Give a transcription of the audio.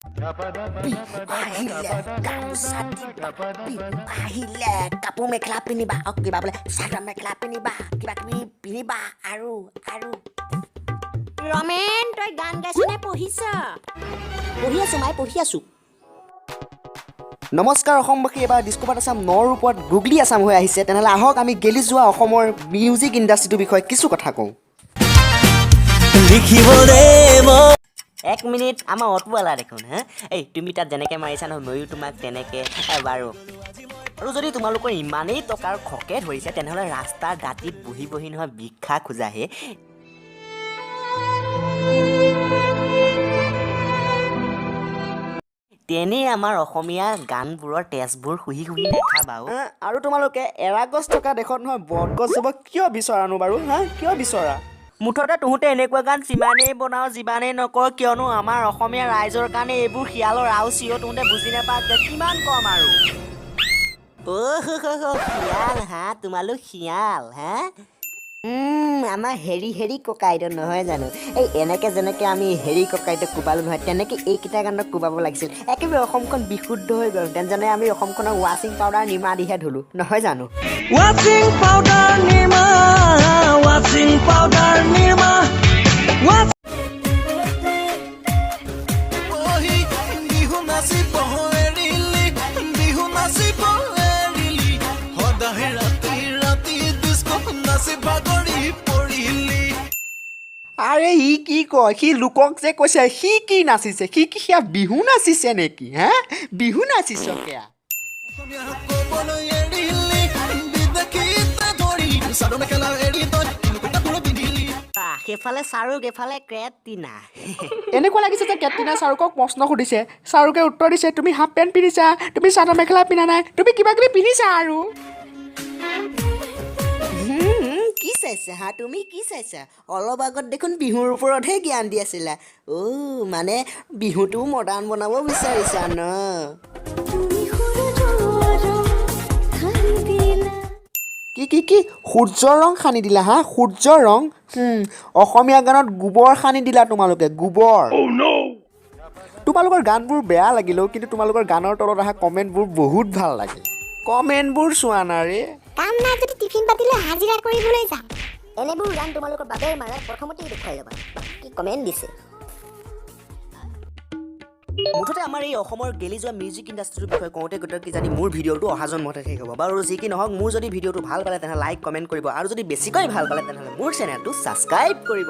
আহিলে গামোচা দিবা আহিলে কাপোৰ মেখেলা পিন্ধিবা কিবা বোলে চাদৰ মেখেলা পিন্ধিবা কিবা কিবি পিন্ধিবা আৰু ৰমেন তই গান গাইছনে পঢ়িছ পঢ়ি আছো মায়ে পঢ়ি আছো নমস্কাৰ অসমবাসী এবাৰ ডিস্কভাৰ আছাম নৰ ওপৰত গুগলি আছাম হৈ আহিছে তেনেহ'লে আহক আমি গেলি যোৱা অসমৰ মিউজিক ইণ্ডাষ্ট্ৰিটোৰ বিষয়ে কিছু কথা কওঁ এক মিনিট আমাৰ অটুৱালা দেখোন হা এই তুমি তাত যেনেকৈ মাৰিছা নহয় ময়ো তোমাক তেনেকৈ বাৰু আৰু যদি তোমালোকৰ ইমানেই টকাৰ খকে ধৰিছে তেনেহ'লে ৰাস্তাৰ দাঁতিত বহি বহি নহয় ভিক্ষা খোজাহে তেনেই আমাৰ অসমীয়া গানবোৰৰ তেজবোৰ শুহি শুহি দেখাবা আৰু তোমালোকে এৰাগছ থকা দেশত নহয় বটগছ যাব কিয় বিচৰানো বাৰু হা কিয় বিচৰা মুঠতে তহঁতে এনেকুৱা গান যিমানেই বনাওঁ যিমানেই নকৰ কিয়নো আমাৰ অসমীয়া ৰাইজৰ কাৰণে এইবোৰ শিয়ালৰ আও চিঅ তহঁতে বুজি নাপাওঁ কিমান কম আৰু শিয়াল হা তোমালোক শিয়াল হা আমাৰ হেৰি ককাইদেউ নহয় জানো এই এনেকৈ যেনেকৈ আমি হেৰি ককাইদেউ কোবালোঁ নহয় তেনেকৈ এইকেইটা গানক কোবাব লাগিছিল একেবাৰে অসমখন বিশুদ্ধ হৈ গ'ল যেনে আমি অসমখনক ৱাশ্বিং পাউডাৰ নিমা দিহে ধুলোঁ নহয় জানো ৱাশ্বিং পাউডাৰ নিমা আৰে সি কি কয় সি লোকক যে কৈছে সি কি নাচিছে সি কি সেয়া বিহু নাচিছে নেকি হে বিহু নাচিছ সেয়া সেইফালে শ্বাহৰুখ এইফালে কেটৰিনা এনেকুৱা লাগিছে যে কেটৰিনা শ্বাহৰুখক প্ৰশ্ন সুধিছে শ্বাহৰুখে উত্তৰ দিছে তুমি হাফ পেণ্ট পিন্ধিছা তুমি চাদৰ মেখেলা পিন্ধা নাই তুমি কিবা কিবি পিন্ধিছা আৰু কি চাইছা হা তুমি কি চাইছা অলপ আগত দেখোন বিহুৰ ওপৰতহে জ্ঞান দি আছিলা মানে বিহুটো মডাৰ্ণ বনাব বিচাৰিছা ন কি সূৰ্যৰ ৰং সানি দিলা হা সূৰ্যৰ ৰং অসমীয়া গানত গোবৰ সানি দিলা তোমালোকে গোবৰ তোমালোকৰ গানবোৰ বেয়া লাগিলেও কিন্তু তোমালোকৰ গানৰ তলত অহা কমেণ্টবোৰ বহুত ভাল লাগে কমেণ্টবোৰ চোৱা না ৰে কাম নাই যদি টিফিন পাতিলে হাজিৰা কৰিবলৈ যাম এনেবোৰ গান তোমালোকৰ বাবেই মাৰা প্ৰথমতেই দেখুৱাই ল'বা কি কমেণ্ট দিছে মুঠতে আমাৰ এই অসমৰ গেলি যোৱা মিউজিক ইণ্ডাষ্ট্ৰিটোৰ বিষয়ে কওঁতে গোটেই কিজানি মোৰ ভিডিঅ'টো অহা জন্মতে শেষ হ'ব বাৰু যি কি নহওক মোৰ যদি ভিডিঅ'টো ভাল পালে তেনেহ'লে লাইক কমেণ্ট কৰিব আৰু যদি বেছিকৈ ভাল পালে তেনেহ'লে মোৰ চেনেলটো ছাবস্ক্ৰাইব কৰিব